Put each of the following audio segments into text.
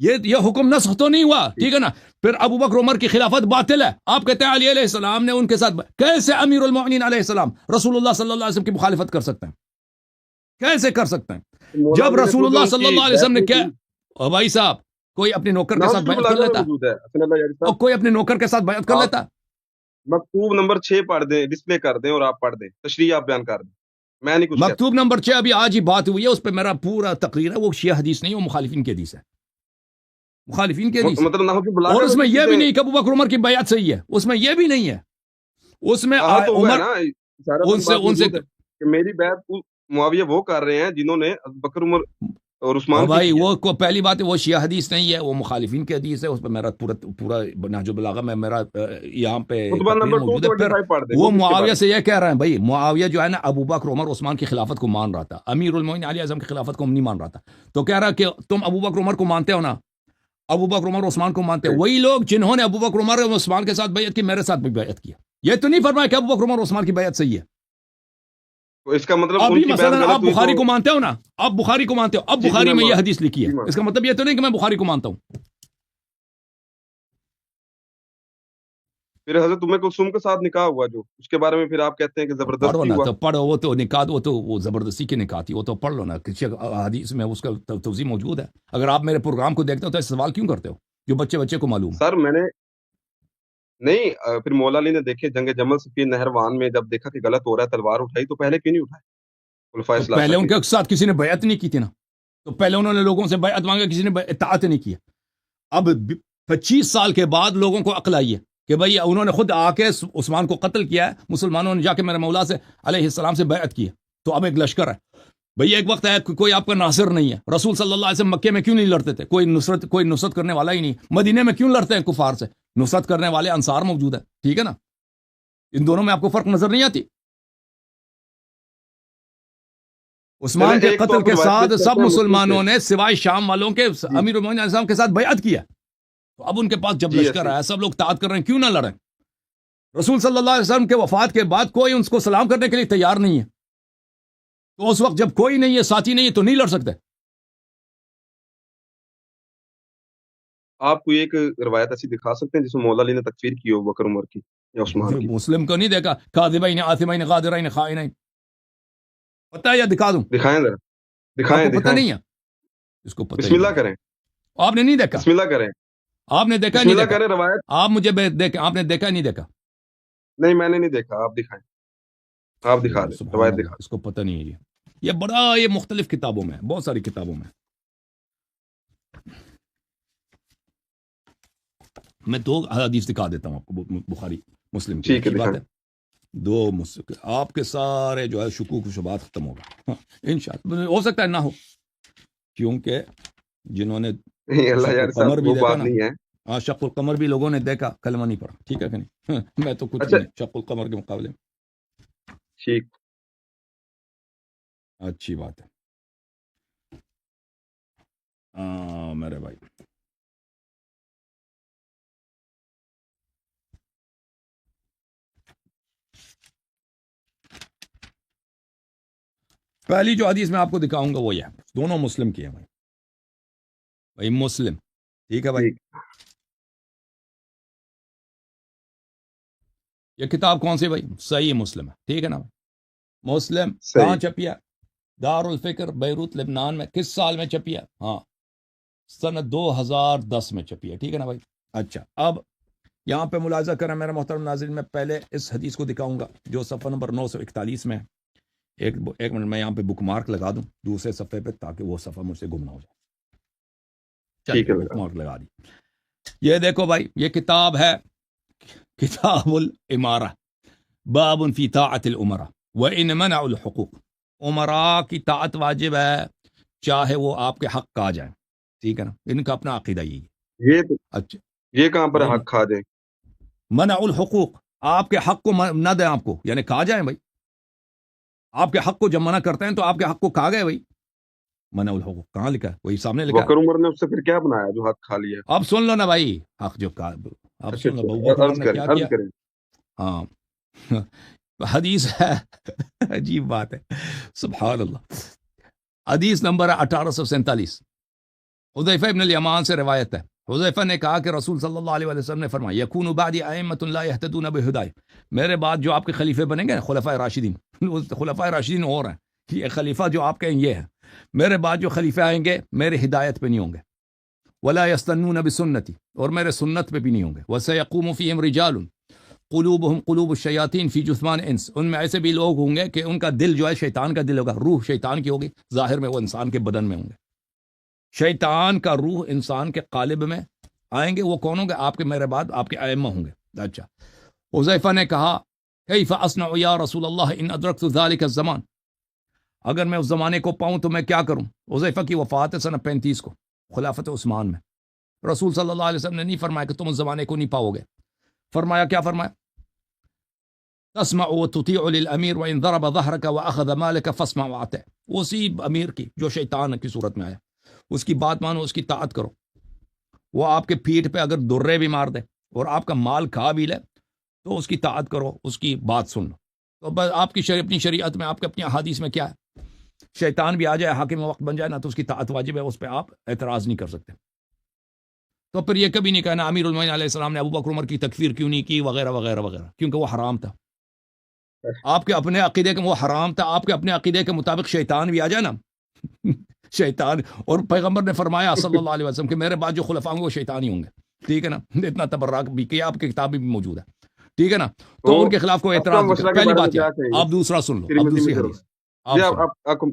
یہ حکم نسخ تو نہیں ہوا, ٹھیک ہے نا. پھر ابو بکر عمر کی خلافت باطل ہے. آپ کہتے ہیں علی علیہ السلام نے ان کے ساتھ, کیسے امیر المؤمنین علیہ السلام رسول اللہ صلی اللہ علیہ وسلم کی مخالفت کر سکتے ہیں؟ کیسے کر سکتے ہیں مولا جب علی نے رسول خود اللہ ان صلی کی اللہ علیہ بیعت وسلم نے نہیں کیا, کی. اور بھائی صاحب کوئی اپنے نوکر کے ساتھ نام بیعت کر ملازمہ میں لیتا, موجود ہے حسن اللہ یاری اور صاحب. کوئی اپنے نوکر کے ساتھ بیعت کر آپ لیتا. مکتوب نمبر 6 پڑھ دیں, ڈسپلے کر دیں اور آپ پڑھ دیں, تشریح آپ بیان کر دیں, میں نہیں کچھ کہتا. مکتوب نمبر 6 ابھی آج ہی بات ہوئی ہے, اس پہ میرا پورا تقریر ہے. وہ شیعہ حدیث نہیں, وہ مخالفین کی حدیث ہے, مخالفین کی حدیث ہے. مطلب نحو کی اور بلاغت اس میں میں یہ بھی چیزیں. نہیں کہ ابو بکر عمر کی بیعت صحیح ہے, اس میں یہ بھی نہیں ہے. اس میں ہاں تو وہ ہے عمر نا, اشارتاً بات ان سے موجود ہے کہ میری بیعت معاویہ وہ کر رہے ہیں جنہوں نے ابو بکر عمر اور عثمان کی بھائی کی ہے. وہ پہلی بات ہے, وہ شیعہ حدیث نہیں ہے, وہ مخالفین کی حدیث ہے. اس پہ میرا پورا نہج البلاغہ میں میرا یہاں پہ خطبہ تقریر نمبر موجود ہے. پھر 225 پڑھ دیں, وہ کس کے بارے معاویہ میں. سے یہ کہہ رہے ہیں, بھائی معاویہ جو ہے نا ابو بکر عمر عثمان کی خلافت کو مان رہا تھا, امیر المومنین علی اعظم کی خلافت کو نہیں مان رہا تھا. تو کہہ رہا کہ تم ابو بکر عمر کو مانتے ہو نا, ابو بکر عمر عثمان کو مانتے ہیں. وہی لوگ جنہوں نے ابو بکر عمر اور عثمان کے ساتھ بیعت کی, میرے ساتھ بھی بیعت کیا. یہ تو نہیں فرمایا کہ ابو بکر عمر عثمان کی بیعت صحیح ہے. تو اس کا مطلب ان ابھی کی بیعت مثلا آپ غلط ہوئی بخاری تو. کو مانتے ہو نا, آپ بخاری کو مانتے ہو, اب جی جی بخاری میں میں یہ مان حدیث لکھی جی ہے, مان اس کا مطلب یہ تو نہیں کہ میں بخاری کو مانتا ہوں. پھر حضرت ام کلثوم کے ساتھ نکاح ہوا جو, اس کے بارے میں پھر آپ کہتے ہیں کہ پڑھو زبردستی نا, ہوا. تو پڑھو, وہ تو نکاح, وہ زبردستی کی نکاح تھی, وہ تو پڑھ لو نا. کسی حدیث میں اس کا توضیح موجود ہے. اگر آپ میرے پروگرام کو دیکھتے ہو تو ایسے سوال کیوں کرتے ہو جو بچے کو معلوم ہے؟ سر میں نے نہیں, پھر مولا علی نے دیکھے جنگ جمل سفین نہروان میں جب دیکھا کہ غلط ہو رہا ہے, تلوار اٹھائی, تو پہلے کیوں نہیں اٹھائی خلفائے تو ثلاثہ پہلے ان کے. کے ساتھ کسی نے بیعت نہیں کی تھی نا, تو پہلے انہوں نے لوگوں سے بیعت مانگا, کسی نے اطاعت نہیں کی. اب 25 سال کے بعد لوگوں کو عقل آئی ہے کہ بھائی انہوں نے خود آ کے عثمان کو قتل کیا ہے, مسلمانوں نے جا کے میرے مولا سے علیہ السلام سے بیعت کی ہے, تو اب ایک لشکر ہے. بھئی ایک وقت ہے کوئی آپ کا ناصر نہیں ہے. رسول صلی اللہ علیہ وسلم مکے میں کیوں نہیں لڑتے تھے؟ کوئی نصرت کرنے والا ہی نہیں. مدینے میں کیوں لڑتے ہیں کفار سے؟ نصرت کرنے والے انصار موجود ہیں, ٹھیک ہے نا. ان دونوں میں آپ کو فرق نظر نہیں آتی؟ عثمان کے ایک تو قتل آپ کے روایت ساتھ پیش سب کرتے ہیں مسلم سے. مسلمانوں نے سوائے شام والوں کے جی امیر المومنین علیہ السلام کے ساتھ بیعت کیا. تو اب ان کے پاس جب جی لشکر آیا, سب لوگ طاعت کر رہے ہیں, کیوں نہ لڑیں؟ رسول صلی اللہ علیہ وسلم کے وفات کے بعد کوئی ان کو سلام کرنے کے لیے تیار نہیں ہے. تو اس وقت جب کوئی نہیں ہے, ساتھی نہیں ہے, تو نہیں لڑ سکتے. آپ کوئی ایک روایت ایسی دکھا سکتے ہیں جس میں مولا علی نے تکفیر کی ہو بکر عمر کی یا عثمان کی؟ مسلم کو نہیں دیکھا کاذبین آثمین غادرین خائنین, پتہ ہے یا دکھا دوں؟ دکھائیں ذرا, آپ دکھائیں کو پتہ دکھائیں. نہیں ہے, اس کو پتہ بسم ہی اللہ نہیں. کریں, آپ نے نہیں دیکھا, بسم اللہ کریں, آپ نے دیکھا بسم نہیں اللہ دیکھا, کریں. روایت آپ مجھے دیکھا, آپ نے دیکھا نہیں دیکھا؟ نہیں, میں نے نہیں دیکھا, آپ دکھائیں, آپ دکھا دیں, سبحان روایت اللہ, دکھا. اس کو پتہ نہیں ہے. یہ بڑا, یہ مختلف کتابوں میں, بہت ساری کتابوں میں. میں 2 حدیث دکھا دیتا ہوں آپ کو, بخاری مسلم کی. ٹھیک ہے, اچھی بات دکھائیں. ہے, 2 آپ کے سارے جو ہے شکوک و شبہات ختم ہوگا انشاءاللہ. ہو سکتا ہے نہ ہو, کیونکہ جنہوں نے نہیں اللہ شق یار القمر صاحب, بھی وہ دیکھا بات نا, نہیں ہے. ہاں شق القمر بھی لوگوں نے دیکھا, کلمہ نہیں پڑھا, ٹھیک ہے کہ نہیں؟ میں تو کچھ بھی اچھا نہیں شق القمر کے مقابلے میں. ٹھیک. اچھی بات ہے. میرے بھائی, پہلی جو حدیث میں آپ کو دکھاؤں گا وہ یہ ہے, دونوں مسلم کی ہیں بھائی مسلم, ٹھیک ہے بھائی. ٹھیک. یہ کتاب کون سی بھائی؟ صحیح مسلم ہے, ٹھیک ہے نا بھائی. مسلم صحیح. کہاں چھپی ہے؟ دار الفکر بیروت لبنان میں. کس سال میں چھپی ہے؟ ہاں سنہ 2010 میں چھپی ہے, ٹھیک ہے نا بھائی. اچھا, اب یہاں پہ ملاحظہ کریں میرے محترم ناظرین, میں پہلے اس حدیث کو دکھاؤں گا جو صفحہ نمبر 941 میں. ایک منٹ میں یہاں پہ بک مارک لگا دوں دوسرے صفحے پہ, تاکہ وہ صفحہ مجھ سے گم نہ ہو جائے. ٹھیک چلیے ہے, بک مارک لگا دی. یہ دیکھو بھائی, یہ کتاب ہے کتاب الامارہ, باب فی طاعت الامراء وان منعوا الحقوق. امراء کی طاعت واجب ہے چاہے وہ آپ کے حق کھا جائیں, ٹھیک ہے نا. ان کا اپنا عقیدہ یہی ہے. یہ تو اچھا, یہ کہاں پر حق کھا دیں؟ منع الحقوق, آپ کے حق کو نہ دیں آپ کو, یعنی کھا جائیں بھائی. آپ کے حق کو جب منع کرتے ہیں تو آپ کے حق کو کھا گئے بھائی. منع الحقوق کہاں لکھا ہے؟ وہی سامنے لکھا ہے. بکر عمر نے اس سے پھر کیا بنایا جو حق کھا لیا؟ اب سن لو نا بھائی, حق جو کہا, اب اچھا سن لو ابو بکر عمر عرض نے کریں, کیا عرض کیا. کریں. ہاں حدیث ہے عجیب بات ہے, سبحان اللہ. حدیث نمبر ہے 1847, حذیفہ ابن الیمان سے روایت ہے، حذیفہ نے کہا کہ رسول صلی اللہ علیہ وسلم نے فرمایا یکون بعدی ائمۃ لا یہتدون بہدای، میرے بعد جو آپ کے خلیفے بنیں گے خلفائے راشدین، خلفائے راشدین اور ہیں، یہ خلیفہ جو آپ کہیں یہ ہے، میرے بعد جو خلیفے آئیں گے میرے ہدایت پہ نہیں ہوں گے، ولا یستنون بسنتی، اور میرے سنت پہ بھی نہیں ہوں گے، وسیقوم فیہم رجال قلوبہم قلوب الشیاطین فی جثمان انس، ان میں ایسے بھی لوگ ہوں گے کہ ان کا دل جو ہے شیطان کا دل ہوگا، روح شیطان کی ہوگی، ظاہر میں وہ انسان کے بدن میں ہوں گے، شیطان کا روح انسان کے قالب میں آئیں گے، وہ کون ہوں گے؟ آپ کے میرے بعد آپ کے ائمہ ہوں گے۔ اچھا، حذیفہ نے کہا کیف اصنع یا رسول اللہ ان ادرکت ذلک الزمان، اگر میں اس زمانے کو پاؤں تو میں کیا کروں؟ حذیفہ کی وفات ہے سنہ 35 کو خلافت عثمان میں، رسول صلی اللہ علیہ وسلم نے نہیں فرمایا کہ تم اس زمانے کو نہیں پاؤ گے، فرمایا کیا فرمایا؟ تسمع وتطيع للامیر وان ضرب ظهرك واخذ مالك فاسمع واطع، اسی امیر کی جو شیطان کی صورت میں آیا، اس کی بات مانو، اس کی طاعت کرو، وہ آپ کے پیٹھ پہ اگر درے بھی مار دے اور آپ کا مال کھا بھی لے تو اس کی طاعت کرو، اس کی بات سن لو۔ تو بس آپ کی اپنی شریعت میں، آپ کے اپنی احادیث میں کیا ہے؟ شیطان بھی آ جائے، حاکم وقت بن جائے نا، تو اس کی طاعت واجب ہے، اس پہ آپ اعتراض نہیں کر سکتے۔ تو پھر یہ کبھی نہیں کہنا امیر المومنین علیہ السلام نے ابو بکر عمر کی تکفیر کیوں نہیں کی وغیرہ وغیرہ وغیرہ، کیونکہ وہ حرام تھا، آپ کے اپنے عقیدے کے، وہ حرام تھا، آپ کے اپنے عقیدے کے مطابق شیطان بھی آ جائے نا شیطان، اور پیغمبر نے فرمایا صلی اللہ علیہ وسلم کہ میرے بعد جو خلفاء ہوں گے وہ شیطان ہی ہوں گے، ٹھیک ہے نا، اتنا تبرک بھی کیا، آپ کی کتاب میں بھی موجود ہے، ٹھیک ہے نا، تو ان کے خلاف کوئی اعتراض نہیں، پہلی بات یہ، آپ دوسرا سن لو، اب دوسری حدیث آپ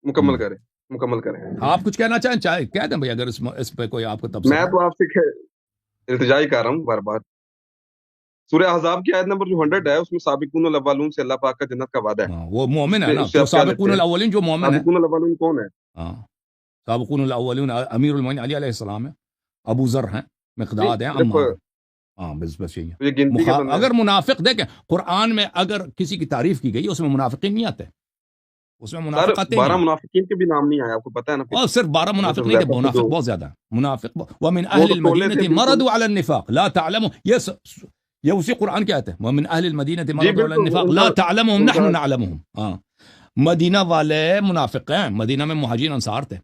مکمل کریں، مکمل کریں۔ آپ کچھ کہنا چاہیں چاہے کہہ دیں بھائی، اگر اس پہ کوئی آپ کو تبصرہ میں تو آپ سے التجائی کر رہا ہوں بار بار، سورہ احزاب کی آیت نمبر جو 100 ہے، اس میں سابقون الاولون سے اللہ پاک کا جنت کا وعدہ ہے، وہ مومن ہے نا، جو سابقون الاولین جو مومن ہے، سابقون الاولون کون ہے؟ ہاں، سابقون الاولون امیر المومنین علی علیہ السلام ہے، ابو ذر ہیں، مقداد ہیں، عمار ہیں، ہاں بس یہی یہ گنتی کے بندے، اگر منافق دیکھیں قرآن میں اگر کسی کی تعریف کی گئی اس میں منافقین نہیں آتے، اس میں منافق آتے ہیں، 12 منافقین کے بھی نام نہیں آئے، آپ کو پتہ ہے نا، اور صرف 12 منافق نہیں تھے، منافق بہت زیادہ ہیں، منافق ومن اہل المدینہ مردوا علی النفاق لا تعلمهم، یہ اسی قرآن کی آیت ہے، ومن اہل المدینہ مردوا علی النفاق لا تعلمهم نحن نعلمهم، ہاں، مدینہ والے منافق ہیں، مدینہ میں مہاجرین انصار تھے،